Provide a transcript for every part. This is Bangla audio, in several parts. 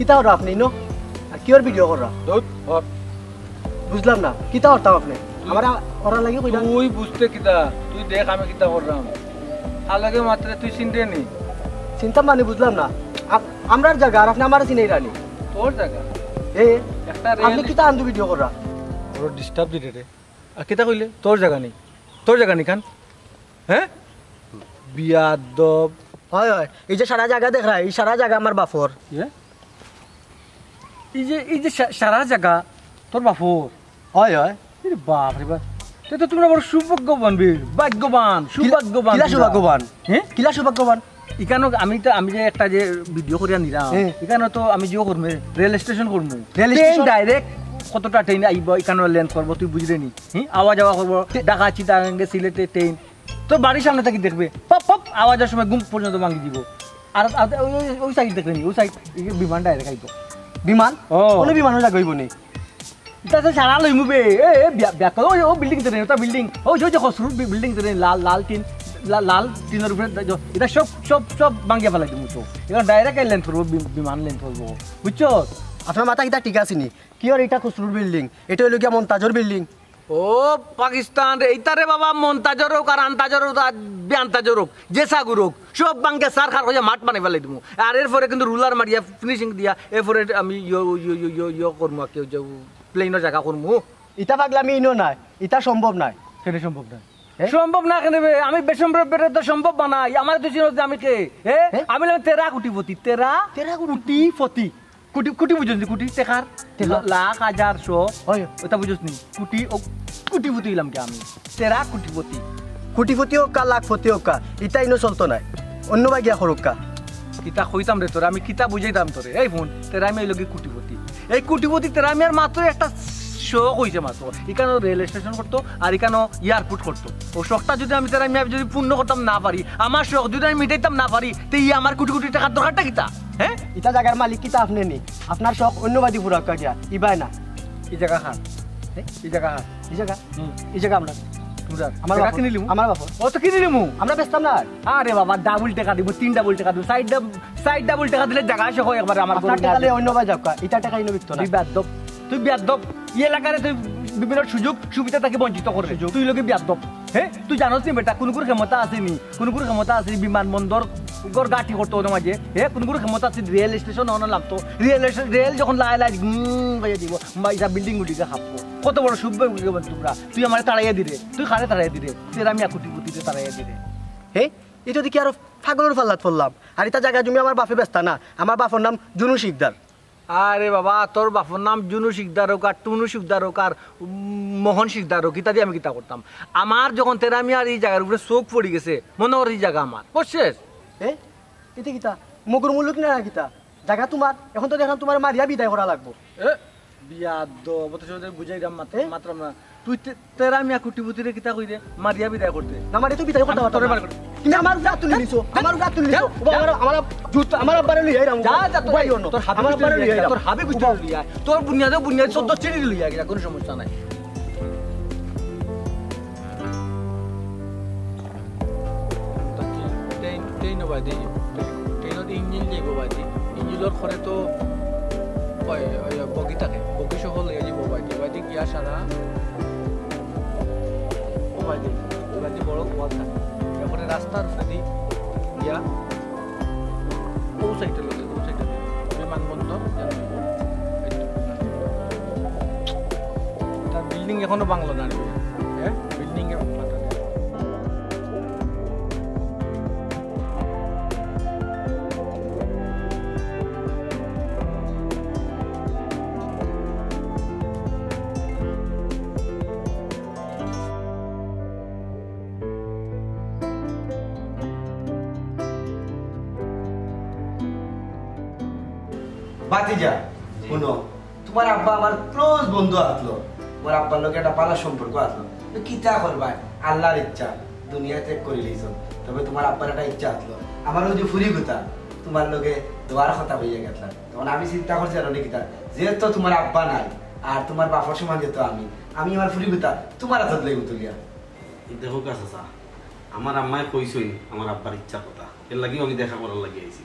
কিতা করো আপনি নো আর কিওর ভিডিও কররা বুঝলাম না কিতা করতাম আপনি আমার ওরা লাগে কইলা তুই বুঝতে কিতা তুই দেখ আমি কিতা করলাম আলাগে মাত্র তুই চিনতে নি চিন্তা মানে বুঝলাম না আমরার জায়গা আর আপনি আমার চিনেই রানি তোর জায়গা এ একটা আপনি কিতা আন্দু ভিডিও কররা ওর ডিস্টার্ব দিতে রে আর কিতা কইলে তোর জায়গা নেই তোর জায়গা নেই খান হ্যাঁ বিয়াদব হয় হয় এই যে সারা জায়গা দেখ এই সারা জায়গা আমার বাপর এই যে সারা জায়গা তোর বাপর হয় হয় বাপ রে বাপ তো তোমরা বড় সৌভাগ্যবান বীর ভাগ্যবান সৌভাগ্যবান কিলা সৌভাগ্যবান হ্যাঁ কিলা সৌভাগ্যবান এখানে আমি যে একটা যে ভিডিও করিয়া নিলাম এখানে তো আমি জিও করবো রেল স্টেশন করবো রেল স্টেশন ডাইরেক্ট কতটা ট্রেন আইব এখানে ল্যান্ড করবো তুই বুঝলি নি আওয়াজ যাওয়া করবো ঢাকা চিটাগাঙ্গে সিলেটে ট্রেন তোর বাড়ির সামনে থাকি দেখবে পপ পপ আওয়াজের সময় ঘুম পর্যন্ত ভাঙি দিব আর ওই সাইড দেখবে নি ওই সাইড বিমান ডাইরেক্ট আইব বিমান কোনো বিমানও যাগইব নি তাতে সারা লই মুবে ব্যাক ও বিল্ডিং তো ওটা বিল্ডিং ওই যে খসরু বিল্ডিং তো লাল টিনের উপরে এটা সব ভাঙিয়া ফেলাই দিব তো এবার ডাইরেক্ট ল্যান্ড করবো বিমান ল্যান্ড করবো বুঝছো আপনার মাথা কিতা ঠিক আছে নি কি আর এটা খসরুর বিল্ডিং এটা হইলো কি মমতাজর বিল্ডিং ও পাকিস্তান রে এইটারে বাবা মন্তাজর হোক আর আন্তাজর হোক আর বেআন্তাজর হোক জেসাগুর হোক সব বাঙ্গে সার খার হয়ে মাঠ বানাই ফেলাই দিব আর এরপরে কিন্তু রুলার মারিয়া ফিনিশিং দিয়া এরপরে আমি ইয়ো করবো কেউ যাবো প্লেনের জায়গা করবো ইটা পাগলামি ইনো নাই ইটা সম্ভব নাই কেন সম্ভব না সম্ভব না কেন আমি বেসম্ভব তো সম্ভব বানাই আমার তো চিনো আমি কে আমি তেরা কোটিপতি তেরা কোটিপতি কোটি বুঝছিস কোটি টেকার লাখ হাজার শো ওটা বুঝছিস নি কোটিপতি হইলাম কে আমি তেরা কোটিপতি কোটিপতি হোক লাখপতি হোক ইটা ইনো চলতো নাই অন্য বাগিয়া করুক কিতা কইতাম রে তোরা আমি কিতা বুঝাইতাম তোরে এই ফোন তেরা আমি লোকে কোটিপতি এই কোটিপতি তেরা আমি আর মাত্র একটা শখ হয়েছে মাত্র এখানে রেল স্টেশন করতো আর এখানে এয়ারপোর্ট করতো ও শখটা যদি আমি তারা আমি যদি পূর্ণ করতাম না পারি আমার শখ যদি আমি মিটাইতাম না পারি তো আমার কোটি কোটি টাকার দরকারটা কিতা হ্যাঁ ইটা জায়গার মালিক কিতা আপনি নি আপনার শখ অন্যবাদী পুরা গিয়া ইবাই না এই জায়গা খান এই জায়গা খান এই জায়গা আমরা আমার বাপ কিনে লিমু আমার বাপ ও তো কিনে লিমু আমরা বেচতাম না আরে বাবা ডাবল টাকা দিব 3 ডাবল টাকা দিব সাইড ডাবল টাকা দিলে জায়গা শখ হয় একবার আমার আপনার টাকা অন্য ভাই যাক ইটা টাকা ইনো বিকতো না তুই বেয়াদব এলাকার তুই বিভিন্ন সুযোগ সুবিধা তাকে বঞ্চিত করে তুই লোকে বেয়াদব হ্যাঁ তুই জানোস নি বেটা কোন ক্ষমতা আসেনি কোন ক্ষমতা আছে বিমানবন্দর গাঠি করতো ওদের মাঝে কোন ক্ষমতা আছে রেল স্টেশন অন লাগতো রেল যখন লাই বাজে দিব ইসা বিল্ডিং গুটিকে খাবো কত বড় শুভ তোমরা তুই আমার তাড়াইয়া দিরে তুই খারে তাড়াইয়া দিরে তেরা আমি কোটিপতিতে তাড়াইয়া দিরে এটা দেখি আরো পাগলের ফাল্লাত পড়লাম আর এটা জায়গা জমি আমার বাপে বেচতা না আমার বাপর নাম জুনু শিকদার আরে বাবা তোর বাপর নাম জুনু শিকদার হোক আর টুনু শিকদার হোক আর মোহন শিকদার হোক ইত্যাদি আমি কিতা করতাম আমার যখন তেরা আমি আর এই জায়গার উপরে চোখ পড়ে গেছে মনে কর এই জায়গা আমার বুঝছিস এটা কিতা মগুর মূল্য কিনা কিতা জায়গা তোমার এখন তো দেখলাম তোমার মারিয়া বিদায় করা লাগবো বুঝাইলাম মাত্র না তুই তেরা আমি কোটিপতিরে কিতা কই দে মারিয়া বিদায় করতে না মারি তুই বিদায় করতে তোরে বার করতে কিন্তু আমার গা তুলি দিছো আমার গা তুলি দিছো আমার জুত আমার আব্বারে লই আইরাম যা যা তোর আমার আব্বারে লই আইরাম তোর হাবে বুঝতে লই আই তোর বুনিয়াদে 14 চিড়ি লই আই কোনো সমস্যা নাই ট্রেন বাদে ট্রেনত ইঞ্জিন যাইব বাদে ইঞ্জিনৰ খৰে তো বগি থাকে বগি সহ লৈ যাব বাদে গিয়া সারা বাদে বড় ওয়াল থাকে এরপরে রাস্তার উপরে গিয়া ও সাইডে বিমানবন্দর তার বিল্ডিং এখনো বাংলো না বিল্ডিং এ ভাতিজা শুনো তোমার আব্বা আমার ক্লোজ বন্ধু আসলো তোমার আব্বার লোক একটা পালার সম্পর্ক আসলো কিতা করবা আল্লাহর ইচ্ছা দুনিয়া ত্যাগ করে লইছ তবে তোমার আব্বার একটা ইচ্ছা আসলো আমারও যে ফুরি গুতা তোমার লোকে দোয়ার কথা হইয়া গেছিলাম তখন আমি চিন্তা করছি আর অনেকটা যেহেতু তোমার আব্বা নাই আর তোমার বাপর সমান যেত আমি আমার ফুরি গুতা তোমার হাতত লইব তুলিয়া দেখো কাছে আমার আম্মায় কইছই আমার আব্বার ইচ্ছা কথা এর লাগি আমি দেখা করার লাগি আইছি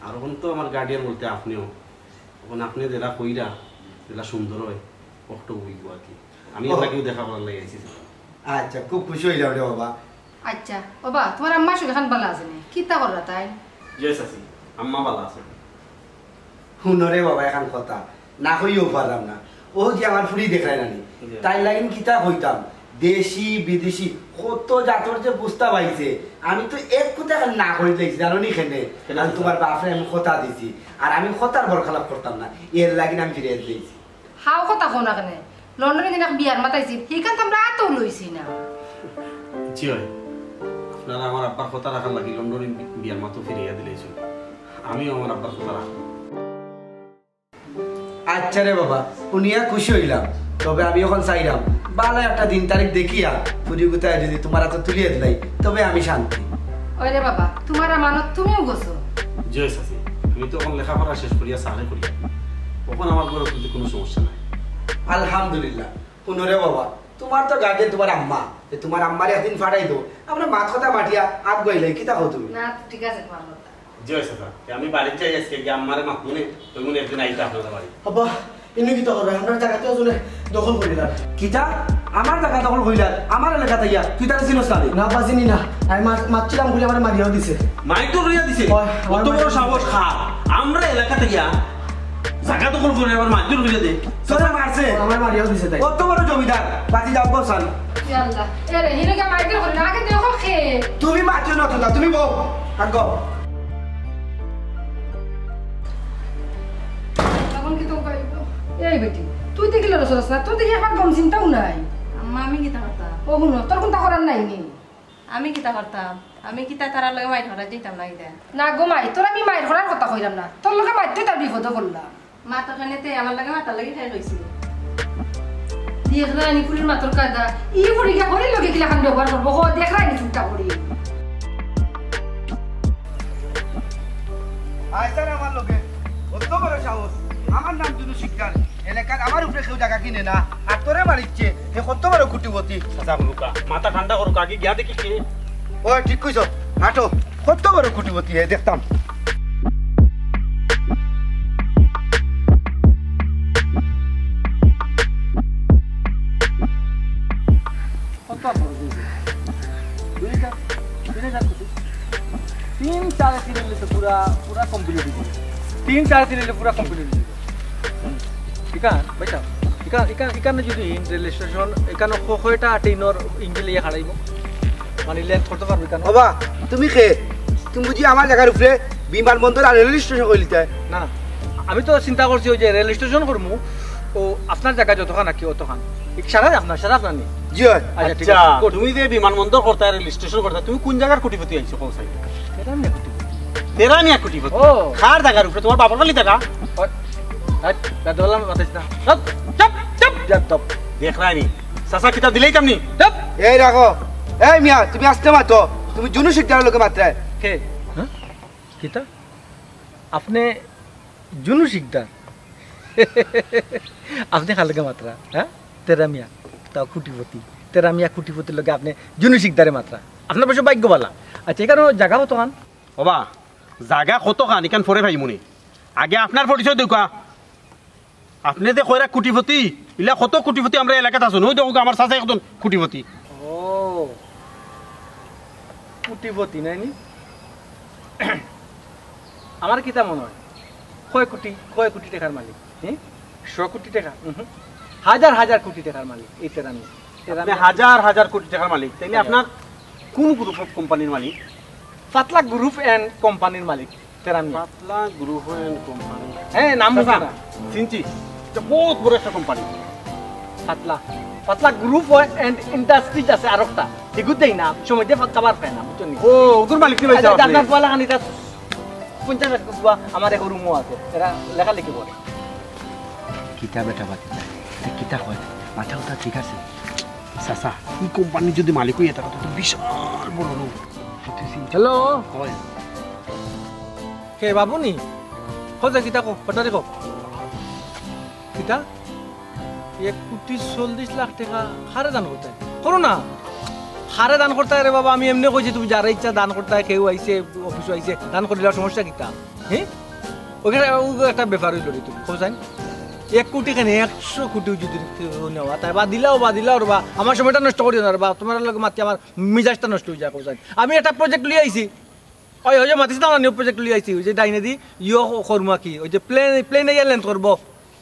আর এখন তো আমার গার্ডিয়ান বলতে আপনিও এখন আপনি যেটা কইরা যেটা সুন্দর হয় কষ্ট হইব আর কি আমি আপনাকেও দেখা করার লাগে আইছি আচ্ছা খুব খুশি হইলাম রে বাবা। আচ্ছা বাবা তোমার আম্মা শরীর খান ভালো আছে নি কিতা কররা তাই জয় চাচি আম্মা ভালো আছে শুনো রে বাবা এখন কথা না কইও পারলাম না। ও যে আমার ফুরি দেখায় নানি তাই লাগিন কিতা হইতাম দেশি বিদেশি কত জাতর যে বুঝতে পাইছে আমি তো এক কথা না কই দেখছি জানো নি খেনে আমি তোমার বাপরে আমি কথা দিছি আর আমি কথার বরখালাপ করতাম না এর লাগিন আমি ফিরে দিয়েছি। হাও কথা কোনা কেনে লন্ডনে দিন বিয়ার মাতাইছি হিকান তোমরা আতো লইছি না জয় আপনারা আমার আব্বার কথা রাখার লাগি লন্ডনে বিয়ার মাতো ফিরিয়ে দিলেছিল আমিও আমার আব্বার কথা রাখবো। আচ্ছা রে বাবা উনিয়া খুশি হইলাম তবে আমি এখন চাইলাম বালা একটা দিন তারিখ দেখিয়া পুরি কোথায় যদি তোমার হাতে তুলিয়ে দিলাই তবে আমি শান্তি। ওই রে বাবা তোমার আমানত তুমিও গোছো জয় চাচি আমি তো এখন লেখাপড়া শেষ করিয়া চাকরি করি তখন আমার ঘরে কিন্তু কোনো সমস্যা নাই। আলহামদুলিল্লাহ। শুনো রে বাবা তোমার তো গার্জেন তোমার আম্মা তোমার আম্মারে একদিন ফাটাই দো আমরা মাথা কথা মাটিয়া আগ গইলে কি তা তুমি না ঠিক আছে তোমার কথা জয় চাচা আমি বাড়িতে যাই আজকে গিয়ে আম্মারে মাপুনে ওই মনে একদিন আইতে আপনাদের বাড়ি। আব্বা ইনি কি করবে আপনার জায়গাতে আসলে দখল করিলাম কিতা আমার জায়গা দখল কইলা আমার এলাকা তাইয়া তুই তার চিনস না না বাজিনি না আমি মারছিলাম বলে আমার মারিয়াও দিছে মাইক তো রইয়া দিছে কত বড় সাহস খা আমরা এলাকাতে গিয়া জায়গা দখল করে আবার মারজুর করে দে তোরা মারছে আমার মারিয়াও দিছে তাই কত বড় জমিদার বাতি যাও বসান আল্লাহ এরে হিরোকে মাইকেল করে না আগে দেখো খে তুমি মারছো না তো তুমি বউ আগ তখন কি তো পাইবো এই বেটি তুই দেখি লড়ছস না তুই দেখি আমার গম চিন্তাও নাই আম্মা আমি কিতা করতাম ও হুনো তোর কোনটা করার নাই নি আমি কিতা করতাম আমি কিতা তারা লগে মাইট হরা দিতাম না কিতা না গো মাই তোর আমি মায়ের করার কথা কইলাম না তোর লগে মাইতে তার বিপদ করলাম মা তো খানেতে আমার লগে মাতার লগে খাই রইছিল দেখরা নি পুরির মাতর কাদা ই পরীক্ষা করে লগে কিলা খান ব্যবহার করবো ও দেখরা নি চিন্তা করি আইসার আমার লগে কত বড় সাহস আমার নাম দুদু শিকদার এলাকার আমার উপরে কেউ জায়গা কিনে না আর তোরে মারিচ্ছে এ কত বড় কুটিপতি চাচা বলুকা মাথা ঠান্ডা করুক আগে গিয়া দেখি কে ও ঠিক কইছ হাঁটো কত বড় কুটিপতি হে দেখতাম কত বড় দুইটা তিন চার তিনলে তো পুরা পুরা কমপ্লিট হয়ে যাবে তিন চার তিনলে পুরা কমপ্লিট হয়ে যাবে ইকান বেটা ইকান যদি রেল স্টেশন এখানে কয়টা ট্রেনের ইঞ্জিন লিয়ে হারাইব মানে লেন্থ করতে পারবে কেন বাবা তুমি খে তুমি বুঝি আমার জায়গার উপরে বিমানবন্দর আর রেল স্টেশন কইলিতে না আমি তো চিন্তা করছি ওই যে রেল স্টেশন করবো ও আপনার জায়গা যতখান নাকি অতখান সারা আপনার নেই জি হয় আচ্ছা ঠিক আচ্ছা আছে তুমি যে বিমানবন্দর করতে রেল স্টেশন করতে তুমি কোন জায়গার কোটিপতি আইছো কোন সাইড এটা আমি একটু তেরা মিয়া কোটিপতি ও। খার জায়গার উপরে তোমার বাবার বাড়ি জায়গা বেদলাম বাতাস না চপ চপ চপ যাদব দেখ রানি চাচা কিতাব দিলেই কামনি চপ এই রাখো এই মিয়া তুমি আসতে মাতো তুমি জুনু শিকদারের লোকে মাত্রায় কে হ্যাঁ কিতা আপনি জুনু শিকদার আপনি খালকে মাত্রা হ্যাঁ তেরা মিয়া তাও কুটিপতি তেরা মিয়া কুটিপতির লগে আপনি জুনু শিকদারে মাত্রা আপনার বসে ভাগ্য বলা আচ্ছা এখানে জায়গা হতো কান বাবা জায়গা কত খান এখান ফরে ভাই মনে আগে আপনার পরিচয় দেখা আপনি যে কয়রা কোটিপতি ইলা কত কোটিপতি আমরা এলাকাতে আছো নই দেখো আমার চাচা একজন কোটিপতি ও কোটিপতি নাইনি আমার কিতা মনে হয় কয় কোটি টাকার মালিক হ্যাঁ 100 কোটি টাকা হাজার হাজার কোটি টাকার মালিক এই তেরামি আপনি হাজার হাজার কোটি টাকার মালিক তাইলে আপনার কোন গ্রুপ অফ কোম্পানির মালিক পাতলা গ্রুপ এন্ড কোম্পানির মালিক তেরামি পাতলা গ্রুপ এন্ড কোম্পানি হ্যাঁ নাম বুঝা না চিনছি এটা বহুত বড় একটা কোম্পানি পাতলা গ্রুপ এন্ড ইন্ডাস্ট্রিজ আছে আর একটা এগুলো দেই না সময় দিয়ে খাবার পায় না বুঝছেন ও ওগুর মালিক কি হইছে আপনি আপনার পয়লা খানিটা 50 কুয়া আমার এক রুমও আছে এরা লেখালেখি করে কিতা বেটা বাতি কিতা হয় মাথা কথা ঠিক আছে চাচা এই কোম্পানি যদি মালিক হইয়া থাকে তো বিশাল বড় লোক হ্যালো হয় কে বাবুনি খোঁজা কিতা কো পটারে কো কিতা 1,40,00,000 টাকা হারে দান করতে করো না হারে দান করতে রে বাবা আমি এমনি কইছি তুমি যারা ইচ্ছা দান করতে কেউ আইছে অফিস আইছে দান করিলে সমস্যা কিতা হ্যাঁ ওখানে একটা ব্যাপার হইল রে তুমি খোঁজাই 1 কোটি কেন 100 কোটি যদি নেওয়া তাই বা দিলাও বা আমার সময়টা নষ্ট করি না বা তোমার লগে মাতি আমার মিজাজটা নষ্ট হয়ে যায় খোঁজাই আমি একটা প্রজেক্ট লিয়ে আইছি ওই যে মাতিস না নিউ প্রজেক্ট লিয়ে আইছি ওই যে ডাইনে দি করমা কি ওই যে প্লেন ল্যান্ড করবো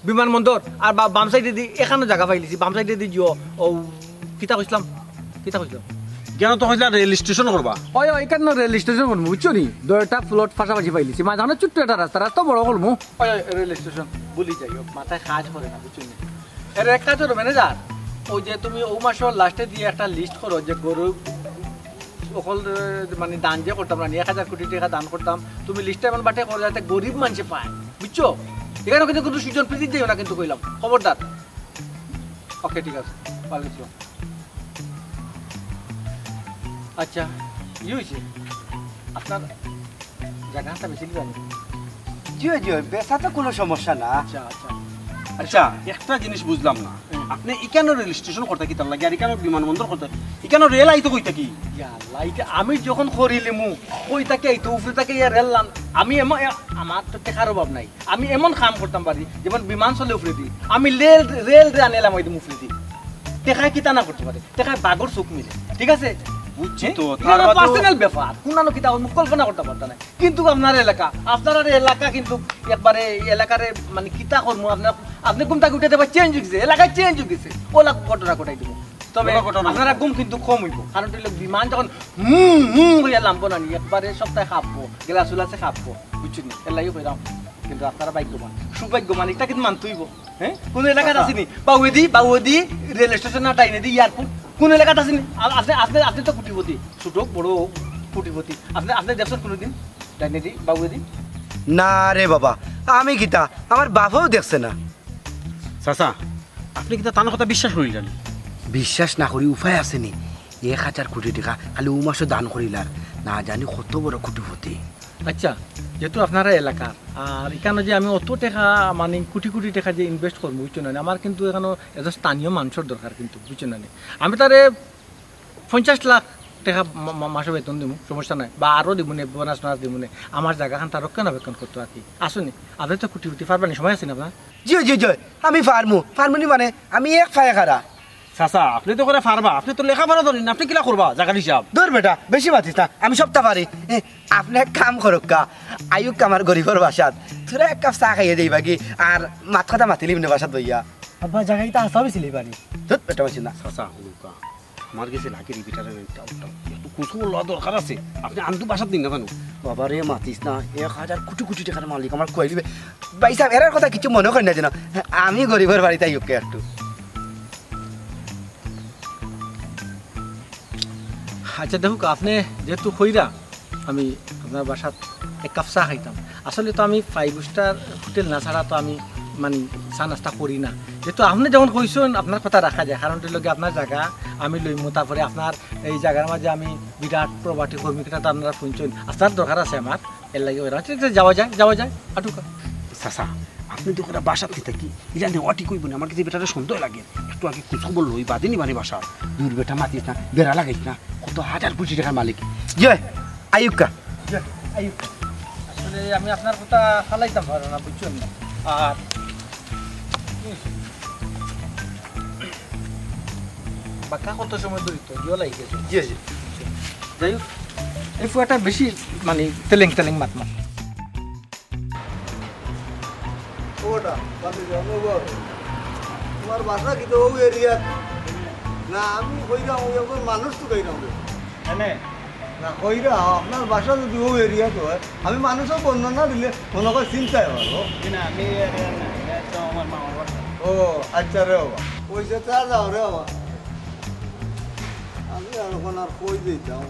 বিমানবন্দর আর বাম সাইডে দি এখানে জায়গা পাইলিছি বাম সাইডে দি ও কিতা কইছিলাম কেন তো হইলা রেল স্টেশন করবা ওই এখানে রেল স্টেশন করবো বুঝছো নি 2টা প্লট পাশাপাশি পাইলিছি মাঝখানে ছোট্ট একটা রাস্তা বড় করবো ওই রেল স্টেশন বলি যাই মাথায় কাজ করে না বুঝছো নি এর এক কাজ করো ম্যানেজার ওই যে তুমি ও মাসের লাস্টে দিয়ে একটা লিস্ট করো যে গরু সকল মানে দান যে করতাম না 1000 কোটি টাকা দান করতাম তুমি লিস্টটা এমন বাটে করে যাতে গরিব মানুষে পায় বুঝছো এখানে কিন্তু কোনো সুজন প্রীতি যাইও না কিন্তু কইলাম খবরদার ওকে ঠিক আছে ভালো ছিল আচ্ছা হয়েছে আপনার জায়গাটা বেশি জানি জি বেচা তো কোনো সমস্যা না আচ্ছা আচ্ছা একটা জিনিস বুঝলাম না আপনি ইকানো রেল স্টেশন করতে কি তার লাগে আর ইকানো বিমানবন্দর করতে ইকানো রেল আইতো কইতা কি আল্লাহ এটা আমি যখন করিলিমু কই তাকে আইতো উপরে তাকে রেল লান আমি আমার তো টাকার অভাব নাই আমি এমন কাম করতাম পারি যেমন বিমান চলে উপরে দি আমি রেল আনেলাম ওই উপরে দি টাকায় কিতা না করতে পারে টাকায় বাগর চোখ মিলে ঠিক আছে বুঝছি তো পার্সোনাল ব্যাপার কোনানো কিতা কল্পনা করতে পারতা না কিন্তু আপনার এলাকা কিন্তু একবারে এলাকারে মানে কিতা করবো আপনি ঘুমটা উঠে দেবা চেঞ্জ হয়ে গেছে এলাকায় চেঞ্জ হয়ে গেছে ওলা ঘটনা ঘটাই দেবো তবে আপনারা ঘুম কিন্তু কম হইব কারণ বিমান যখন হইয়া লাম্ব না একবারে সপ্তাহে খাবো গেলা চুলাছে খাবো বুঝছি নি এর লাগে কইলাম কিন্তু আপনারা ভাগ্যবান সৌভাগ্যবান এটা কিন্তু মানতেইব হ্যাঁ কোন এলাকায় আসেনি বাউদি রেল স্টেশন না ডাইনে দি এয়ারপোর্ট কোন এলাকাতে আসেনি আপনি তো কুটিপতি ছোট বড় কুটিপতি আপনি দেখছেন কোনোদিন ডাইনে দি বাউদি না রে বাবা আমি গীতা আমার বাবাও দেখছে না চাচা আপনি কি তার কথা বিশ্বাস করিলেন বিশ্বাস না করি উপায় আসেনি 1000 কোটি টাকা খালি ও মাসে দান করিলার না জানি কত বড় কুটিপতি আচ্ছা যেহেতু আপনারা এলাকার আর এখানে যে আমি অত টাকা মানে কোটি টাকা যে ইনভেস্ট করবো বুঝছো না আমার কিন্তু এখানে এত স্থানীয় মানুষের দরকার কিন্তু বুঝছো না আমি তারে 50 লাখ টাকা মাসে বেতন দিব সমস্যা নাই বা আরও দিব নে বোনাস দিব নে আমার জায়গাখান তার রক্ষণাবেক্ষণ করতো আর কি আসুনি আপনি তো কোটি পারবেন সময় আছেন আপনার জি আমি ফার্মুনি মানে আমি এক ফায়া খারা চাচা আপনি তো করে পারবা আপনি তো লেখাপড়া জানেন আপনি কিলা করবা জায়গার হিসাব দূর বেটা বেশি মাতিস না আমি সবটা পারি আপনি এক কাম করুক কা আয়ুক আমার গরিবর বাসাত তোরা এক কাপ চা খাইয়ে দিই বাকি আর মাথা মাতিলি না বাসাত বইয়া আব্বা জায়গাটা আসা হয়েছিল এবারে ধর বেটা মাছি না চাচা হুলুকা আমার কাছে লাগে রিপিটারের একটু কুসুম লওয়া দরকার আছে আপনি আনতু বাসাত দিন না কেন বাবা রে মাতিস না 1000 কোটি টাকার মালিক আমার কই দিবে ভাই সাহেব এর কথা কিছু মনে করেন না যেন আমি গরিবের বাড়িতে আইকে একটু আচ্ছা দেখুক আপনি যেহেতু কইরা আমি আপনার বাসাত এক কাপ চা খাইতাম আসলে তো আমি 5 স্টার হোটেল না ছাড়া তো আমি মানে চা নাস্তা করি না যেহেতু আপনি যখন কইছেন আপনার কথা রাখা যায় কারণ লগে আপনার জায়গা আমি লইমু তারপরে আপনার এই জায়গার মাঝে আমি বিরাট প্রবাটি কর্মীটা তো আপনারা শুনছেন আপনার দরকার আছে আমার এর লাগে যাওয়া যায় আটুকা চাচা আপনি তো করে বাসাত থেকে কি এটা নেওয়াটি কইব না আমার কাছে বেটারে সন্দেহ লাগে একটু আগে কুসুম বললো ওই বাদিনি মানে বাসা দূর বেটা মাতিস না বেড়া লাগাইস না কত 1000 কোটি টাকার মালিক জয় আয়ুকা আসলে আমি আপনার কথা ফালাইতাম পারো না বুঝছেন না আর বাক্কা কত সময় ধরিত জিও লাগি গেছে জি যাই হোক এই ফুয়াটা বেশি মানে তেলেং মাত ওটা বাতি যাও তোমার বাসা কি তো ও এরিয়া না আমি কইরা ওই মানুষ তো কইরা এনে না কইরা আপনার বাসা যদি ও এরিয়া তো আমি মানুষও বর্ণনা দিলে মনে করে চিন্তায় পারবো না আমি আমার মামার বাসা ও আচ্ছা রে বাবা পয়সা তা যাও রে বাবা আমি আর ওখানে আর কই দিতাম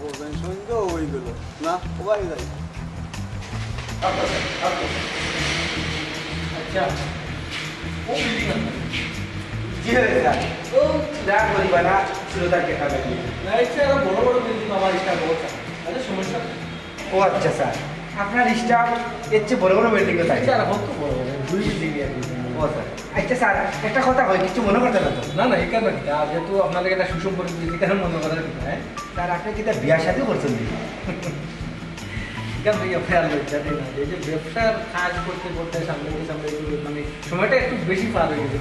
সন্ধ্যা হয়ে গেল না সবাই যাই আচ্ছা ও বিল্ডিং জি ও যা করিবা না শ্রোতা কে খাবে না এটা বড় বিল্ডিং আমার স্টার বলছে আরে সমস্যা ও আচ্ছা স্যার আপনার স্টাফ এর চেয়ে বড় বিল্ডিং কোথায় স্যার কত বড় দুই বিল্ডিং ও স্যার আচ্ছা স্যার একটা কথা হয় কিছু মনে করতে না তো না এখানে যেহেতু আপনাদের একটা সুসম্পর্ক এখানে মনে করার হ্যাঁ স্যার আপনি কি তা বিয়া শাদী করছেন এখান থেকে ফেয়ার লজ্জা দেয় না এই যে ব্যবসার কাজ করতে করতে সামনে মানে সময়টা একটু বেশি পার হয়ে গেছে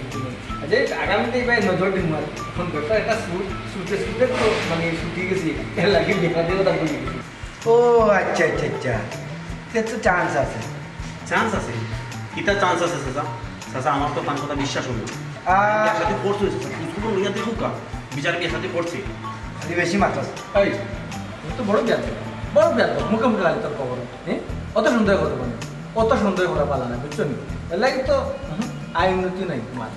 যে আগামীতে ভাই নজর দিন আর এখন ব্যবসার একটা সুটে তো মানে ছুটি গেছি এর লাগে দেখা দিয়ে ওটা বলি ও আচ্ছা আচ্ছা আচ্ছা তো চান্স আছে চান্স আছে কিতা চান্স আছে চাচা চাচা আমার তো পান কথা বিশ্বাস হলো বিয়ার সাথে করছো স্কুল লইয়া দেখো কা বিচার বিয়ার সাথে করছে খালি বেশি মাত্রা এই তুমি তো বড় ব্যাধ মুখে মুখে লাগে তোর খবর হ্যাঁ অত সুন্দর কথা বলে অত সুন্দর কথা পালা না বুঝছো নি এর লাগে তো আয় উন্নতি নাই তোমার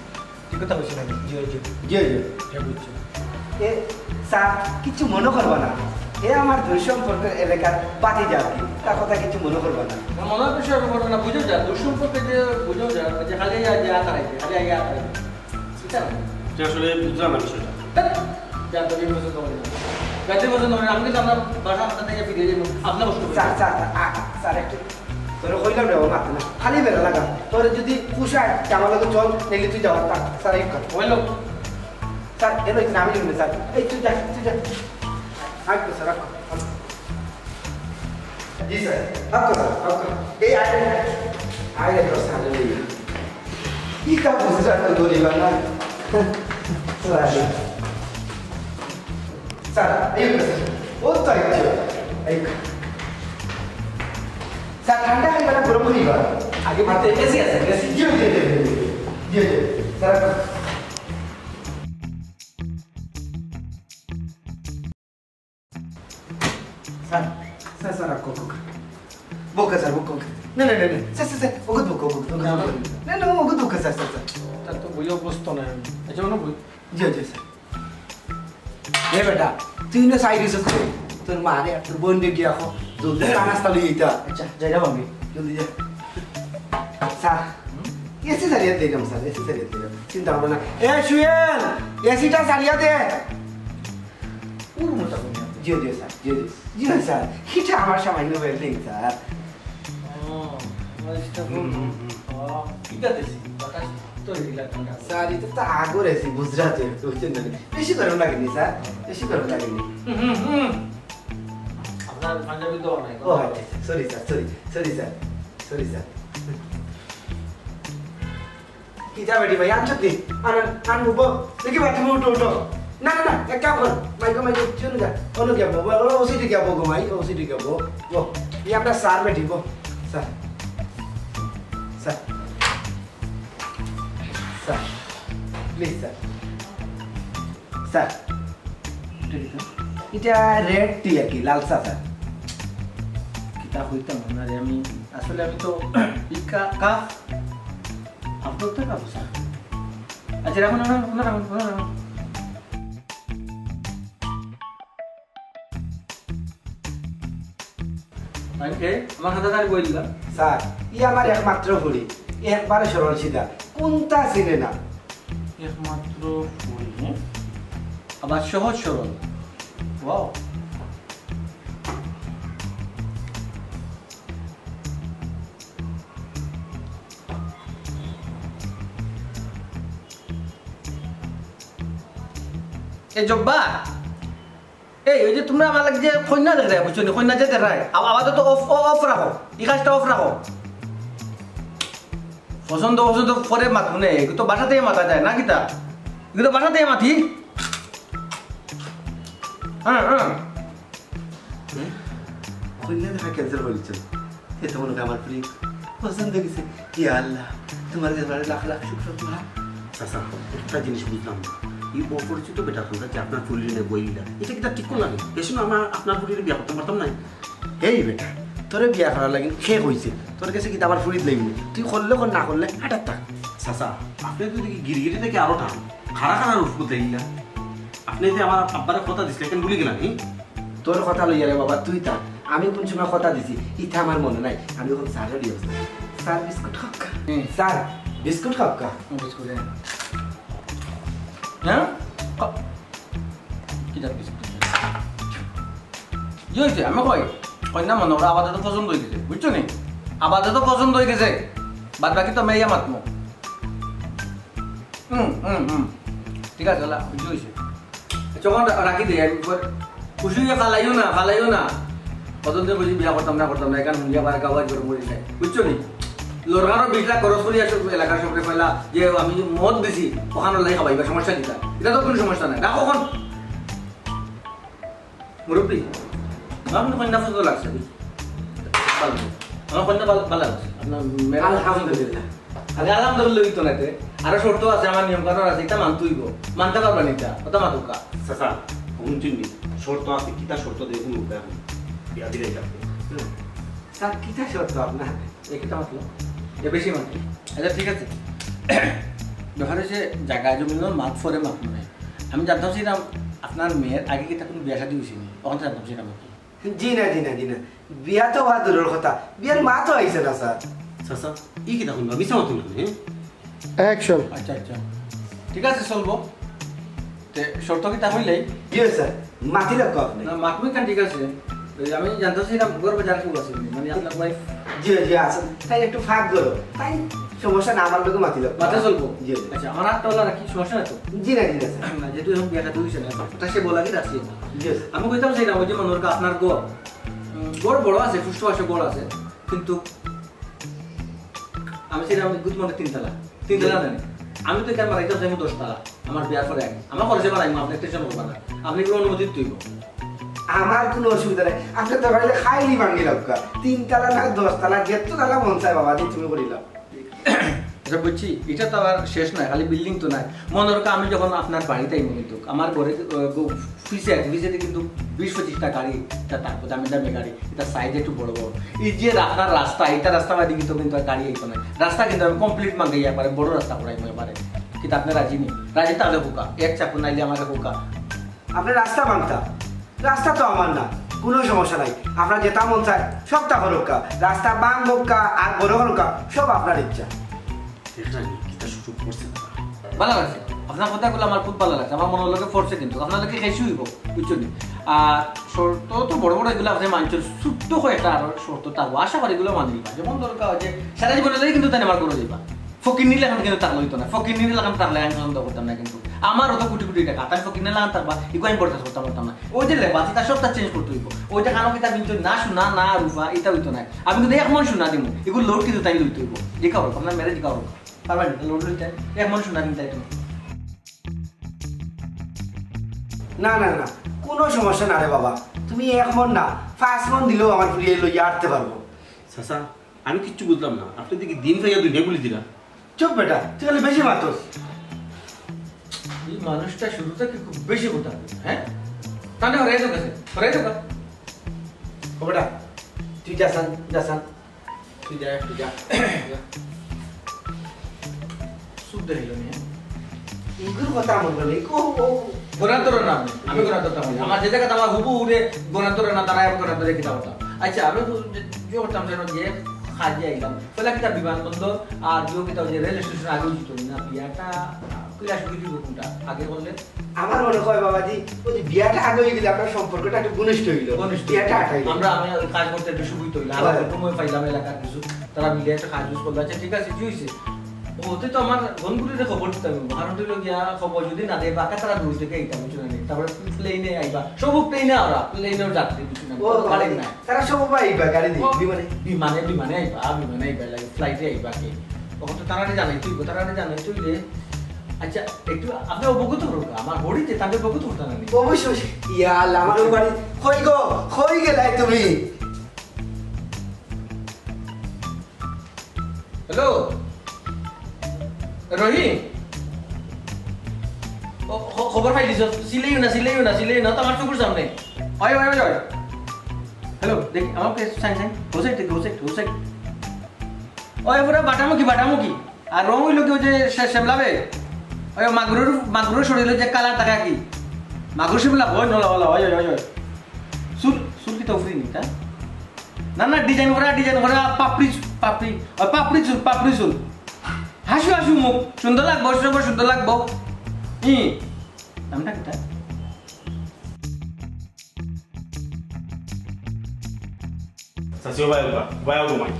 ঠিক কথা বলছি না জি জি জি জি হ্যাঁ বুঝছো এ স্যার কিছু মনে করবা না এ আমার দুই সম্পর্কের এলাকার বাতি যাবে তার কথা কিছু মনে করবা না মনের বিষয় ব্যাপারটা না বুঝো যা দোষ সম্পর্কে যে বুঝো যা যে খালি আতারাইছে খালি আতারাইছে ঠিক আছে যে আসলে বুঝলাম না বিষয়টা জানতে কি বলছো তোমার গাড়ি বলছো না আমি কিন্তু আপনার বাসা থেকে ফিরে যাবো আপনার বস্তু স্যার স্যার স্যার একটু তোর কইলাম রে মাথা না খালি বেলা লাগা তোর যদি পুষায় আমার লোক চল তাহলে তুই যাওয়ার তা স্যার এই কর হইলো স্যার এলো আমি যাবো স্যার এই তুই যা আচ্ছা স্যার রাখো জি স্যার आपको স্যার आपको এই আয় তো স্যার এই কা বুঝা তো দোরি বানা স্যার এই ও তো এই স্যার ঠান্ডা হয়ে গেলে গরম হয়ে গেল আগে মারতে এসি আছে এসি জি জি জি জি জি স্যার স্যার স্যার আপको बोका सर बोका नहीं सर ओगद बोका नहीं ओगद बोका सर তার তো বুঝো বসতো না আচ্ছা না বুঝ जी जी सर ये बेटा তুই না সাইড রিসার্চ কর তোর মারে আর তোর বোন গিয়া খো জলদি নাস্তা লই আইতা আচ্ছা যাই যাও আমি জলদি যা স্যার এসি সারিয়া দে স্যার এসি সারিয়া দে চিন্তা করো না এ সুয়েল এসিটা সারিয়া দে পুরো মোটা করে জি জি স্যার জি জি জি স্যার এটা আমার সামান্য ওয়েল্ডিং স্যার ঠিক আছে বাতাস তো রিলা ঠান্ডা স্যার এটা তো আগর এসি গুজরাটে বুঝছেন না বেশি গরম লাগেনি স্যার বেশি গরম লাগেনি আপনার পাঞ্জাবি তো নাই ও আচ্ছা সরি স্যার কি যা বেটি ভাই আনছো কি আন উঠবো দেখি বাটি উঠো না এক কাম কর মাইকো চুন যা অন্য কি হবো ওসিটি কি হবো গো মাই ওসিটি কি হবো ও ই আমরা sir Beti go sir please sir এটা রেড টি আর কি লাল চা স্যার কিতা হইতাম না রে আমি আসলে আমি তো ইকা কাফ আপনার তো কাফ স্যার আচ্ছা রাখুন আমার হাতে তার বই দিলাম স্যার ই আমার একমাত্র ঘড়ি একবারে সরল সিধা কোনটা চিনে না একমাত্র বই আবার সহজ সরল ওয়াও এই জব্বা এই ওই যে তোমরা আমার লাগে যে কন্যা দেখে বুঝছো নি কন্যা যে দেখে আবার তো অফ রাখো এই কাজটা অফ রাখো পছন্দ পরে মাথু নেই এগুলো তো বাসাতেই মাথা যায় না কিতা এগুলো তো বাসাতেই মাথি হ্যাঁ কন্যা দেখা ক্যান্সেল হয়েছে এ তো মনে হয় আমার প্রিয় পছন্দ গেছে ইয়া আল্লাহ তোমার কাছে লাখ লাখ শুক্র চাচা একটা জিনিস বুঝলাম না এই অপরিচিত বেটা তোমরা যে আপনার ফুলিনে বইলা এটা কি তার ঠিক লাগে বেশি না আমার আপনার ফুলিনে বিয়া করতে পারতাম না এই বেটা তোরে বিয়া করার লাগে শেষ হয়েছে তোর কাছে কি আমার ফুরিত লাগবে তুই করলে না করলে হাটার থাক চাচা আপনি যদি গিরগিরি থেকে আরো টান খাড়া রুফ করতে গেলা আপনি যে আমার আব্বারে কথা দিছিলেন কেন ভুলে গেলাম তোর কথা লইয়া রে বাবা তুই তা আমি কোন সময় কথা দিছি ইটা আমার মনে নাই আমি এখন স্যারের দিয়েছি স্যার বিস্কুট খাও স্যার বিস্কুট খাও বিস্কুট হ্যাঁ কি যাক বিস্কুট কি হয়েছে আমি কন্যা মনে ওরা আবাদে তো পছন্দ হয়ে গেছে বুঝছো নি আবাদে তো পছন্দ হয়ে গেছে বাদ বাকি তো মেয়া মাতমো ঠিক আছে বুঝতে হয়েছে যখন রাখি দিই খুশি হয়ে ফালাইও না পছন্দ বুঝি বিয়া করতাম না এখানে মুলিয়া বার গাওয়াজ করে মরি যায় বুঝছো নি লড়ারও 20 লাখ খরচ করি আসো এলাকার সবরে পয়লা যে আমি মদ বেশি ওখানে লাই খাবাইবা সমস্যা কিটা এটা তো কোনো সমস্যা নাই রাখো কোন মুরব্বি আপনি কন্যা পছন্দ লাগছে ভালো আমার কন্যা ভালো লাগছে আপনার আলহামদুলিল্লাহ আলহামদুলিল্লাহ তো নাতে আরো শর্ত আছে আমার নিয়ম কানুন আছে এটা মানতেইব মানতে পারবেন এটা ওটা মাতুকা চাচা শুনছুনি শর্ত আছে কিতা শর্ত দিয়ে কোনো উপায় নেই বিয়া দিলে যাবে স্যার কিটা শর্ত আপনার একটা মাতলো এ বেশি মাতলো আচ্ছা ঠিক আছে ব্যাপার হচ্ছে জায়গা জমিনের মাপ ফরে মাপ নয় আমি জানতাম সেটা আপনার মেয়ের আগে কি কোনো বিয়া শাদী হয়েছিনি তখন জানতাম সেটা আমাকে জি না বিয়া তো হওয়া দূরের কথা বিয়ার মা তো আইছে না স্যার চাচা ই কিতা শুনবা মিছা মাতুল হ্যাঁ অ্যাকশন আচ্ছা ঠিক আছে চলবো শর্ত কি তা হইলেই জি স্যার মাটি রাখো আপনি না মাপমি কান ঠিক আছে আমি জানতাম সেটা গর্ব জানা কেউ আছে মানে আপনার ওয়াইফ জি আসেন তাই একটু ফাঁক করো তাই সমস্যা না আমার লোক মাটি রাখো মাথা চলবো জি আচ্ছা আমার হাতটা ওলা রাখি সমস্যা না তো জি না স্যার না যেহেতু এখন বিয়াটা হইছে না কথা সে বলা কি রাখছি জি আমি কইতাম সেটা ওই যে মনোরকা আপনার গড় বড় আছে সুস্থ আছে গড় আছে কিন্তু আমি সেটা আমি গুড মনে তিনতলা জানি আমি তো এখানে মারাইতে চাই 10 তলা আমার বিয়ার পরে আগে আমার খরচে বানাইমু আপনি টেনশন করবেন না আপনি কোনো অনুমতি দিইব আমার কোনো অসুবিধা নাই আপনি তো ভাইলে খাইলি ভাঙি রাখা 3 তলা না 10 তলা যেত তলা মন চাই বাবা দি তুমি করিলাম আচ্ছা বুঝছি এটা তো আবার শেষ নয় খালি বিল্ডিং তো নাই মনোরকা আমি যখন আপনার বাড়িতে আইব কিন্তু আমার ঘরে ভিসেতে কিন্তু 20-25টা গাড়ি এটা তারপর দামি গাড়ি এটা সাইজ একটু বড় এই যে আপনার রাস্তা এটা রাস্তা বাদি কিন্তু গাড়ি আইতো না রাস্তা কিন্তু আমি কমপ্লিট মাঙ্গাই একবারে বড় রাস্তা করাই এবারে কিন্তু আপনি রাজি নেই রাজি তাহলে হুকা এক চাকু নাইলে আমাকে হুকা আপনি রাস্তা বানতা রাস্তা তো আমার না কোনো সমস্যা নাই আপনার যেটা মন চায় সবটা হরক্কা রাস্তা বাং হোক্কা আর বড় হরক্কা সব আপনার ইচ্ছা কিতা সুযোগ করছে ভালো লাগছে আপনার কথাগুলো আমার খুব ভালো লাগছে আমার মনের লোকে ফোর্সে কিন্তু আপনার লোকে খেয়েছি হইব বুঝছো নি আর শর্ত তো বড় এগুলো আপনি মানছেন ছোট্ট হয়ে একটা আরো শর্ত থাকবো আশা করি এগুলো মানলিবা যেমন দরকার হচ্ছে সারা জীবনে কিন্তু তাই আমার করে দিবা ফকির নিলে এখন কিন্তু তাকলে হইতো না ফকির নিলে এখন তাকলে আমি পছন্দ করতাম না কিন্তু আমার অত কোটি টাকা তাই ফকির নিলে আন থাকবা এগুলো আমি বরদাস্ত করতাম না ওই যে লেবাস এটা সবটা চেঞ্জ করতে হইব ওইটা কানো কিতা কিন্তু না শোনা না রূপা এটা হইতো না আমি কিন্তু এক মন শোনা দিব এগুলো লোড কিন্তু তাই লইতে হইব জিকাও আপনার ম্যারেজ জিকাও পারবেন লোড লইতে এক মন শোনা দিন তাই তুমি না কোনো সমস্যা না রে বাবা তুমি 1 মন না 5 মন দিলেও আমার ফিরিয়ে লইয়া আটতে পারবো চাচা আমি কিচ্ছু বুঝলাম না আপনি দেখি দিন থেকে দুই গুলি দিলা চুপ বেটা তুই খালি বেশি মাতস এই মানুষটা শুরু থেকে খুব বেশি কথা হ্যাঁ তাহলে হরে তো কাছে ও বেটা তুই যাসান তুই যা শুদ্ধ হইল নি এগুলো কথা মনে নেই গোনান্তর না আমি গোনান্তর আমার যে জায়গা আমার হুবু উড়ে গোনান্তর না তারা আমি গোনান্তরে কিতা হতাম আচ্ছা আমি যে করতাম যেন যে খাজে আইলাম তাহলে কিতা বিমানবন্দর আর যে কিতা যে রেল স্টেশন আগে যেত না বিয়াটা কইলা শুরু দিব কোনটা আগে বললে আমার মনে হয় বাবাজি ওই যে বিয়াটা আগে হয়ে গেলে আপনার সম্পর্কটা একটু ঘনিষ্ঠ হইল বিয়াটা আটাইল আমি কাজ করতে একটু সুবিধা হইল আর সময় পাইলাম এলাকার কিছু তারা মিলে একটা কাজ করলো আচ্ছা ঠিক আছে কি হয়েছে ওতে তো আমার গনগুলিতে খবর দিতে হবে ভারতের গিয়া খবর যদি না দেয় বাকা তারা দূর থেকে এইটা কিছু না তারপরে প্লেনে আইবা সব প্লেনে আমরা প্লেনের যাত্রী কিছু না গাড়ি না তারা সব আইবা গাড়ি দিয়ে বিমানে আইবা লাগে ফ্লাইটে আইবা কে তখন তো তারা জানাই তুই রে আচ্ছা একটু আপনি অবগত করুন আমার হরিতে তাদের অবগত করতে না অবশ্যই ইয়া আল্লাহ আমার বাড়ি কই গেলাই তুমি হ্যালো রহিম খবর পাইলিস সিলেই না তো আমার চোখের সামনে হয় হ্যালো দেখ আমাকে সাইন হোসাইট ওই পুরো বাটামুখি আর রং হইল কি ওই যে শ্যামলাবে ওই মাগুরের শরীর যে কালার টাকা কি মাগুর শ্যামলা হয় নলা হয় চুল কি তো ফ্রি নি না ডিজাইন করা পাপড়ি চুল হাসু মুখ সুন্দর লাগবো সুন্দর লাগবো নামটা কিটা চাচিও বায়ও তোমায়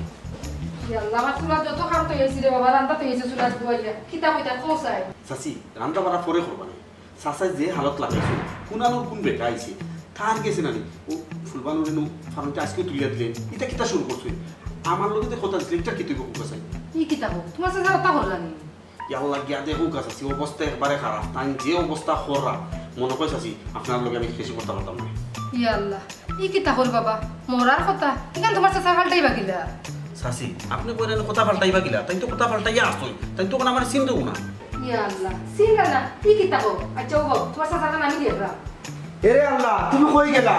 ইয়াল্লা আমার চুলা যত খারাপ হয়েছে রে বাবা রান্না তো হয়েছে চুলা ধুয়াইয়া কিতা কইতা খোসাই চাচি রান্না বাড়া পরে করবা না চাচাই যে হালত লাগাইছে কোন আলোর কোন বেটা আইছে তার গেছে না ও ফুলবানুরে নো ফারুনটা আজকে তুলিয়া দিলেন এটা কিতা শুরু করছে আমার লগে যে কথা দিলেন এটা কি তুই কোক আছে ই কিতা হো তোমার সাথে কথা হলানি ইয়াল্লা গিয়া দেখো কাছে সে অবস্থা একবারে খারাপ তাই যে অবস্থা খরা মনে কইছ আছি আপনার লগে আমি বেশি কথা বলতাম না ইয়া আল্লাহ ই কিতা হল বাবা মরার কথা ইখান তোমার সাথে ফালটাই বাকিলা সাসি আপনি কইলেন কথা পাল্টাইবা গিলা তাই তো কথা পাল্টাইয়া আসছই তাই তো কোন আমার চিন্তাও না ইয়া আল্লাহ সিনা না ই কিতা হো আচ্ছা ও তোমার সাথে আমি দিয়েরা এরে আল্লাহ তুমি কই গেলা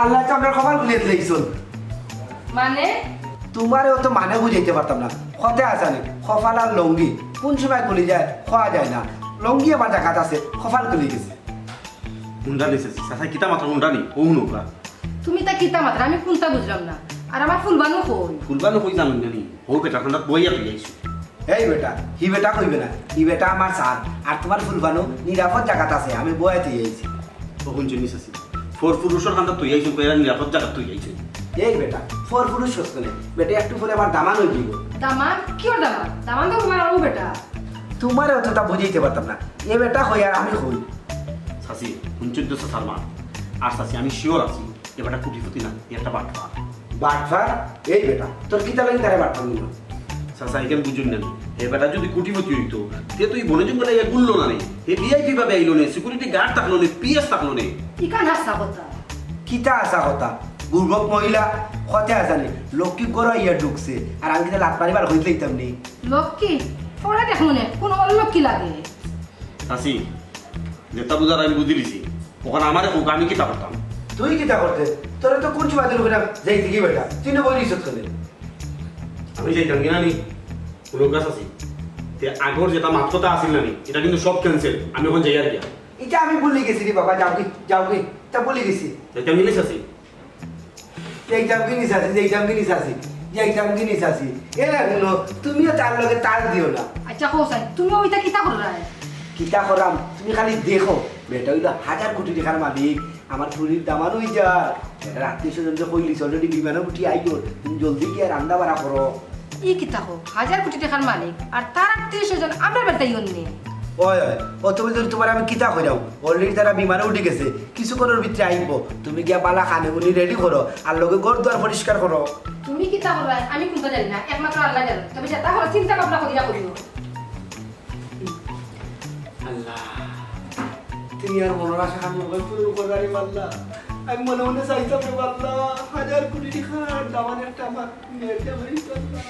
আল্লাহ তো আপনার কপাল খুলে দিয়েছিল মানে তোমারও তো মানে বুঝাইতে পারতাম না কতে আসানি কপাল আর লঙ্গি কোন সময় খুলে যায় খাওয়া যায় না লঙ্গি আমার জায়গাত আছে কপাল খুলে গেছে হুন্ডা নিছে সাসা কিতা মাত্র হুন্ডা নি ও হুনুকা তুমি তা কিতা মাত্র আমি কোনটা বুঝলাম না আর আমার ফুলবানু কই ফুলবানো কই জানুন জানি ও বেটা ঠান্ডা বইয়া তুই আইছো এই বেটা হি বেটা কইবে না হি বেটা আমার সাথ আর তোমার ফুলবানু নিরাপদ জায়গাত আছে আমি বয়াতে আইছি তখন জিনিস আছে ফোর পুরুষের ঠান্ডা তুই আইছো কইরা নিরাপদ জায়গা তুই আইছো এই বেটা ফোর পুরুষ সস্কনে বেটা একটু পরে আমার দামান হয়ে দিব দামান কি ওর দামান দামান তো তোমার আরো বেটা তোমার অতটা বুঝাইতে পারতাম না এ বেটা হই আর আমি হই সাসি 19 সাল মা আর সাসি আমি শিওর আছি এ বেটা কুটিপতি না এটা বাটফা বাটফার এই বেটা তোর কিতা লাগি তারে বাটফার নিল সাসা এখানে বুঝুন না এ বেটা যদি কুটিপতি হইতো তে তুই বনে জঙ্গলে ইয়া গুললো না রে এ ভিআইপি ভাবে আইলো নে সিকিউরিটি গার্ড থাকলো নে পিএস থাকলো নে ইখান হাসা কথা কিতা আসা কথা বুর্বক মহিলা কতে আসানি লক্ষ্মী গড় ইয়া ঢুকছে আর আমি কিতা লাত মারিবার হইতে লইতাম নি লক্ষ্মী পড়া দেখ মনে কোন অলক্ষ্মী লাগে সাসি যেটা বুঝার আমি বুঝি দিছি ওখানে আমারে হোক আমি কিতা করতাম তুই কিতা করতে তোরা তো কোন চুবা দিল যাই দিকে বেটা তুই না বলিস তোদের আমি যাইতাম কিনা নি কোনো কাজ আছি তে আগর যেটা মাত্রতা আসিল না নি এটা কিন্তু সব ক্যান্সেল আমি এখন যাই আর গিয়া এটা আমি বলি গেছি রে বাবা যাও কি তা বলি গেছি এটা মিলিস আছি এইটাম কি নিস আছে এইটাম কি নিস আছে এইটাম কি নিস আছে এরা গুলো তুমিও তার লগে তার দিও না আচ্ছা হোসাই তুমি ওইটা কিতা কররা কিতা করাম তুমি খালি দেখো বেটা হইলো 1000 কোটি টাকার মালিক আমার চুরির দামান হই যা রাত্রি স্বজন যে কইলিস অলরেডি বিমানে উঠি আইও তুমি জলদি গিয়ে রান্না বাড়া করো ই কিতা হো 1000 কোটি টাকার মালিক আর তার 30 জন আমরা বেটাই হননি ওই ও তুমি যদি তোমার আমি কিতা কইরাও অলরেডি তারা বিমানে উঠে গেছে কিছু করার ভিতরে আইব তুমি গিয়া বালা খানে গুলি রেডি করো আর লগে ঘর দুয়ার পরিষ্কার করো তুমি কিতা কররা আমি কোনটা জানি না একমাত্র আল্লাহ জানে তবে যেটা হলো চিন্তা ভাবনা করিয়া করিও আল্লাহ তুমি আর মনের আশা আমি মোবাইল পুরো করবারে পারলা আমি মনে মনে চাইতাম রে পারলা 1000 কোটি টাকা দামান একটা আমার মেয়েটা হইছ আল্লাহ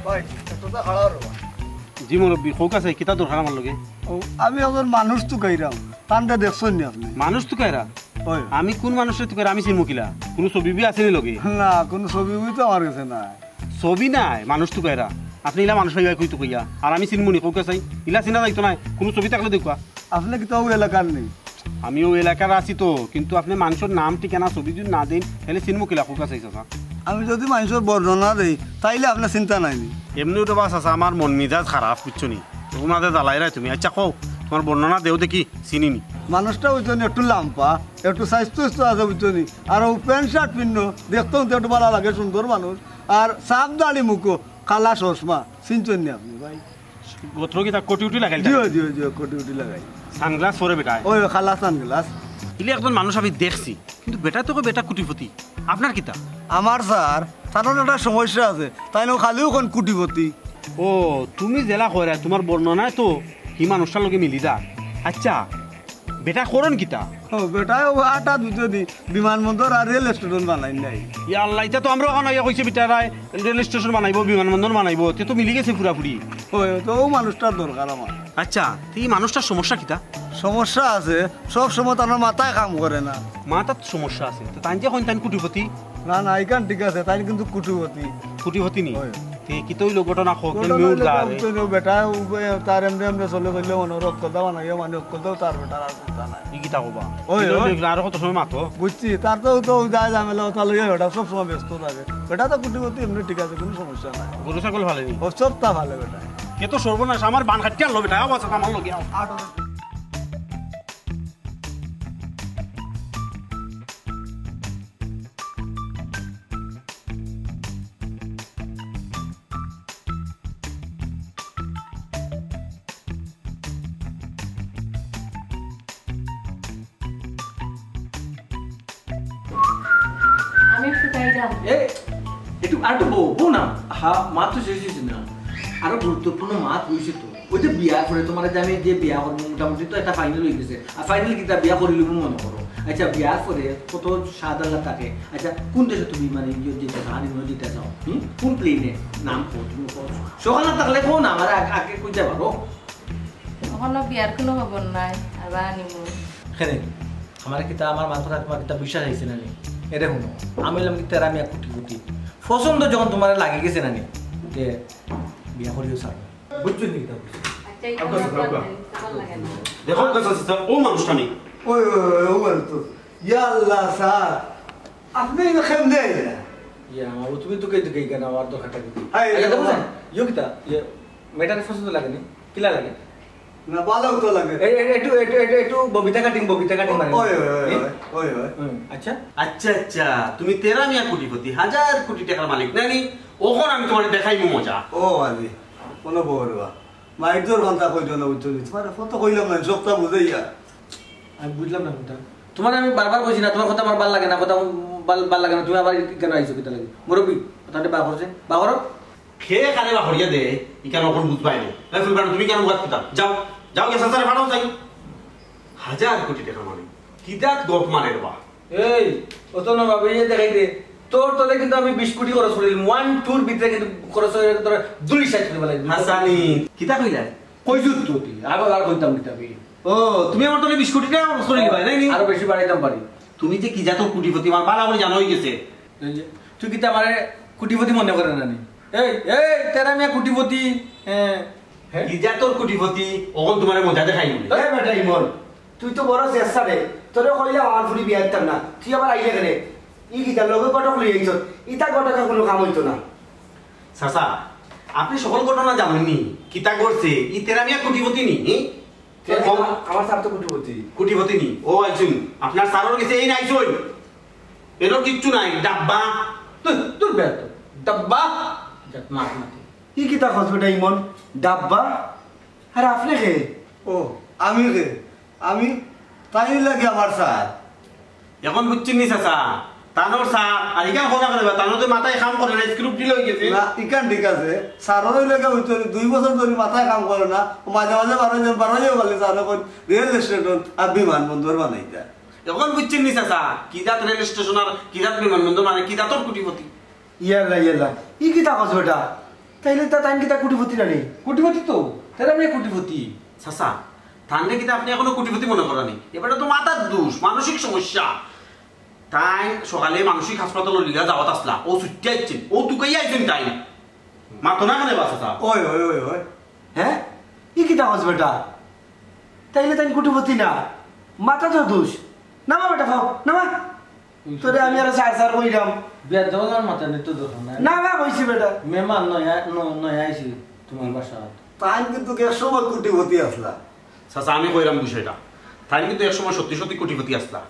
ভাই তোটা খাড়া রবা জি মুরব্বী হোক আছে কিতা দরকার আমার লগে আমি একজন মানুষ তো কইরাম তানটা দেখছেন নি আপনি মানুষ তো কাইরা ওই আমি কোন মানুষের তো কাইরা আমি চিনমু কিলা কোন ছবি বি আছে নি লগে না কোনো ছবি তো আমার কাছে না ছবি নাই মানুষ তো কাইরা আপনি ইলা মানুষ ভাইবা কইতো কইয়া আর আমি চিনমু নি হোক আছে ইলা চিনা যাইতো না কোন ছবি থাকলে দেখবা আপনি কি তাও এলাকার নেই আমিও এলাকার আছি তো কিন্তু আপনি মানুষের নাম ঠিকানা ছবি যদি না দেন তাহলে চিনমু কিলা হোক আছে চাচা আমি যদি মানুষের বর্ণনা দেই তাইলে আপনার চিন্তা নাই নি এমনিও তো বাস আছে আমার মন মেজাজ খারাপ বুঝছো নি তোমাদের জ্বালাই রায় তুমি আচ্ছা কও তোমার বর্ণনা দেও দেখি চিনিনি মানুষটা বুঝছো একটু লাম্পা একটু স্বাস্থ্য আছে বুঝছো নি আর ও প্যান্ট শার্ট পিন্ন দেখতেও তো একটু ভালো লাগে সুন্দর মানুষ আর সাপ দাড়ি মুখো কালা চশমা চিনছেন নি আপনি ভাই গোত্র কি তা কোটি উটি লাগাই জিও জিও জিও কোটি উটি লাগাই সানগ্লাস পরে বেটা ওই খালা সানগ্লাস ইলে একজন মানুষ আমি দেখছি কিন্তু বেটা তো বেটা কুটিপতি আপনার কিতা আমার স্যার তারও একটা সমস্যা আছে তাই না খালিও কোন কুটিপতি ও তুমি জেলা কইরা তোমার বর্ণনায় তো হি মানুষটার লগে মিলি যা আচ্ছা বেটা করন কিতা ও বেটায় ও আটা দুটো দি বিমানবন্দর আর রেল স্টেশন বানাই নাই ইয়া আল্লাহ এটা তো আমরা ওখানে কইছে বেটারাই রেল স্টেশন বানাইবো বিমানবন্দর বানাইবো তে তো মিলি গেছে পুরাপুরি ওই তো ও মানুষটার দরকার আমার আচ্ছা এই মানুষটার সমস্যা কিতা সমস্যা আছে সব সময় তার মাথায় কাম করে না মাথার সমস্যা আছে তো তাই যে কোন তাই কুটিপতি না না এখান ঠিক আছে তাই কিন্তু কুটিপতি কুটিপতি নি ওই। তে কি তই ঘটনা খোক মিউর দার বেটা তার এমনি এমনি চলে গেলে মনে রক্ত দেওয়া নাই মানে রক্ত দেও তার বেটার আর কথা নাই ই কিতা কবা ওই, ওই। আর কত সময় মাতো বুঝছি তার তো যায় ঝামেলা তাহলে বেটা সবসময় ব্যস্ত থাকে বেটা তো কুটিপতি এমনি ঠিক আছে কোনো সমস্যা নাই গরু ছাগল ভালো নি ও সব তা ভালো বেটা কে তো সর্বনাশ আমার বান খাটি আনলো বেটা আওয়াজ আমার লগে আমি একটু খাইলাম একটু আর তো বউ না হা মা তো শেষ হয়েছে না আরো গুরুত্বপূর্ণ মাত হয়েছে তো ওই যে বিয়া করে তোমার যে আমি যে বিয়া করবো মোটামুটি তো একটা ফাইনাল হয়ে গেছে আর ফাইনাল কিতা বিয়া করিল মনে করো আচ্ছা বিয়ার পরে কত সাদা থাকে আচ্ছা কোন দেশে তুমি মানে যেতে চাও হানিমুনে যেতে চাও কোন প্লেনে নাম কো তুমি সকালে থাকলে কোন আমার আগে কইতে পারো এখনো বিয়ার কোনো খবর নাই আর আনিমু খেলে আমার কিতা আমার মাথাটা তোমার কিতা বিশ্বাস হয়েছে না এটা শুনো আমি এলাম কি তেরা মিয়া কুটি কুটি পছন্দ যখন তোমার লাগে গেছে না যে বিয়া করিও স্যার বুঝছো নি কিতা দেখো কাছে ও মানুষটা নেই ওই ওই তো ইয়াল্লা স্যার আপনি কেমনে ইয়া আমার তুমি তো কই দিকে কেন আমার দরকারটা কি হাই, আচ্ছা দেখো বাবা। ইয়ো কিতা ইয়ে মেটার পছন্দ লাগে নি কিলা লাগে না ভালো তো লাগে একটু ববিতা কাটিং মানে ওই ওই ওই ওই আচ্ছা আচ্ছা আচ্ছা তুমি তেরা মিয়া কোটিপতি 1000 কোটি টাকার মালিক নানি ওখন আমি তোমার দেখাইমু মজা ও আলি কোনো বড়বা মাইকজোর ঘন্টা কইতো না বুঝছো তোমার কত কইলাম না সবটা বুঝাইয়া আমি বুঝলাম না কোনটা তোমার আমি বারবার কইছি না তোমার কথা আমার ভাল লাগে না কথা ভাল লাগে না তুমি আবার কেন আইছো কিতা লাগে মুরব্বি কথাটা বা করছে বা করো খেয়ে খালে বা হরিয়া দে ইকান ওখন বুঝবাই না এই ফুলবান তুমি কেন বাত কিতা যাও যাও কে সাসারে ফাড়াও যাই 1000 কোটি টাকার মালিক কিদাত গপ মারে বা এই অত না বাবা এই দেখাই দে তোর তলে কিন্তু আমি 20 কোটি খরচ করিলাম 1 টুর ভিতরে কিন্তু খরচ হয়ে তোর 260 কোটি লাগবে হাসানি কিতা কইলা কইছু তো তুই আর কইতাম কিতা বি ও তুমি আমার তলে 20 কোটি টাকা খরচ করে দিবা নাইনি আরো বেশি বাড়াইতাম পারি তুমি যে কি জাত কোটিপতি আমার বালা করে জানো হই গেছে তুই কিতা আমারে কোটিপতি মনে করে না নি এই তেরা মিয়া কোটিপতি হ্যাঁ কি জাতর কোটিপতি ওখন তোমারে মজা দেখাইমু এ বেটা ইমন তুই তো বড় চেষ্টা রে তোরে কইলাম আমার ফুরি বিয়া দিতাম না তুই আবার আইলে কেন ই কি তার লগে কটক লই আইছ ইটা কটকা কোনো কাম হইতো না সাসা আপনি সকল ঘটনা জানেননি কিতা করছে ই তেরা মিয়া কোটিপতি নি আমার সাথে তো কুটুপতি কোটিপতি নি ও আইছুন আপনার সারর গেছে এই নাইছুন এর কিচ্ছু নাই ডাব্বা তোর বেয়া তো ডাব্বা যাক মার মাটি ই কি তা বেটা ইমন ডাব্বা আর আপনি কে ও আমি কে আমি তাই লাগে আমার স্যার এখন বুঝছেন নি চাচা তানোর স্যার আর ইকান কথা করবে তানোর তো মাথায় কাম করে না স্ক্রিপ্ট লই গেছে না ইকান ঠিক আছে স্যারের লাগে হইতো 2 বছর ধরে মাথায় কাম করে না মাঝে মাঝে বারো বলে স্যার রেল স্টেশন আর বিমানবন্দর বানাই দেয় এখন বুঝছেন নি চাচা কিদাত রেল স্টেশন আর কিদাত বিমানবন্দর মানে কিদাতর কোটিপতি ইয়াল্লা ই কি তা বেটা তাইলে তা তাইন কি তা কুটুপতি না নি কোটিপতি তো তেরা মিয়া কোটিপতি চাচা তাহলে কিতা আপনি এখনো কোটিপতি মনে করেনি এবারে তো মাথার দোষ মানসিক সমস্যা তাই সকালে মানসিক হাসপাতালের লিগা যাওয়াত আসলা ও ছুটি আইছেন ও তুকাই আইছেন তাই মাতো না কেন বাস চাচা ওই ওই ওই ওই হ্যাঁ ই কি তা বেটা তাইলে তাইন কুটুপতি না মাথা তো দোষ নামা বেটা খাও নামা তোরে আমি আর সার কইরাম বিয়া দেওয়ার মাথা নিত দরকার না নামা কইছি বেটা মেহমান নয় আইছি তোমার বাসা তাই কিন্তু সময় কুটিপতি আসলা চাচা আমি কইরাম বিষয়টা তাই কিন্তু একসময় সত্যি সত্যি কোটিপতি আসলা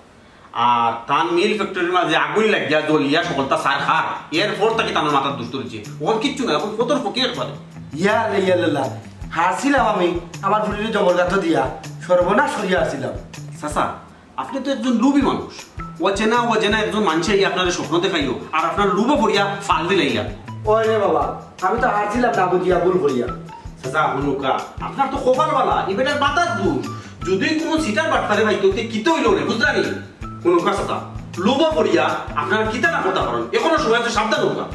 আর তার মিল ফ্যাক্টরির মাঝে আগুন লাগিয়া জ্বলিয়া সকলটা সার খার এরপর তাকে তার মাথার দোষ ধরেছে ওর কিচ্ছু না এখন কতর ফকির পারে ইয়াল্লা হারছিলাম আমি আমার ফুটির জঙ্গল গাছ দিয়া সর্বনাশ করিয়া আসছিলাম চাচা আপনি তো একজন লুবি মানুষ অচেনা একজন মানুষে আপনার স্বপ্ন দেখাইও আর আপনার লুবো পড়িয়া ফাল দিলাইয়া ওই রে বাবা আমি তো হারছিলাম না বুঝিয়া ভুল করিয়া চাচা হনুকা আপনার তো খোপার বালা এবারে মাথার দোষ যদি কোনো সিটার বাটপারে ভাই তোকে কিতে হইল রে বুঝলা নি হনুকা চাচা লুবো পড়িয়া আপনার কিতা না করতে পারেন এখনো সময় আছে সাবধান হোকা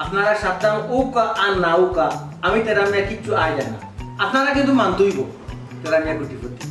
আপনারা সাবধান উকা আর না উকা আমি তেরা মিয়া কিচ্ছু আই যায় না আপনারা কিন্তু মানতইব তেরা মিয়া কোটিপতি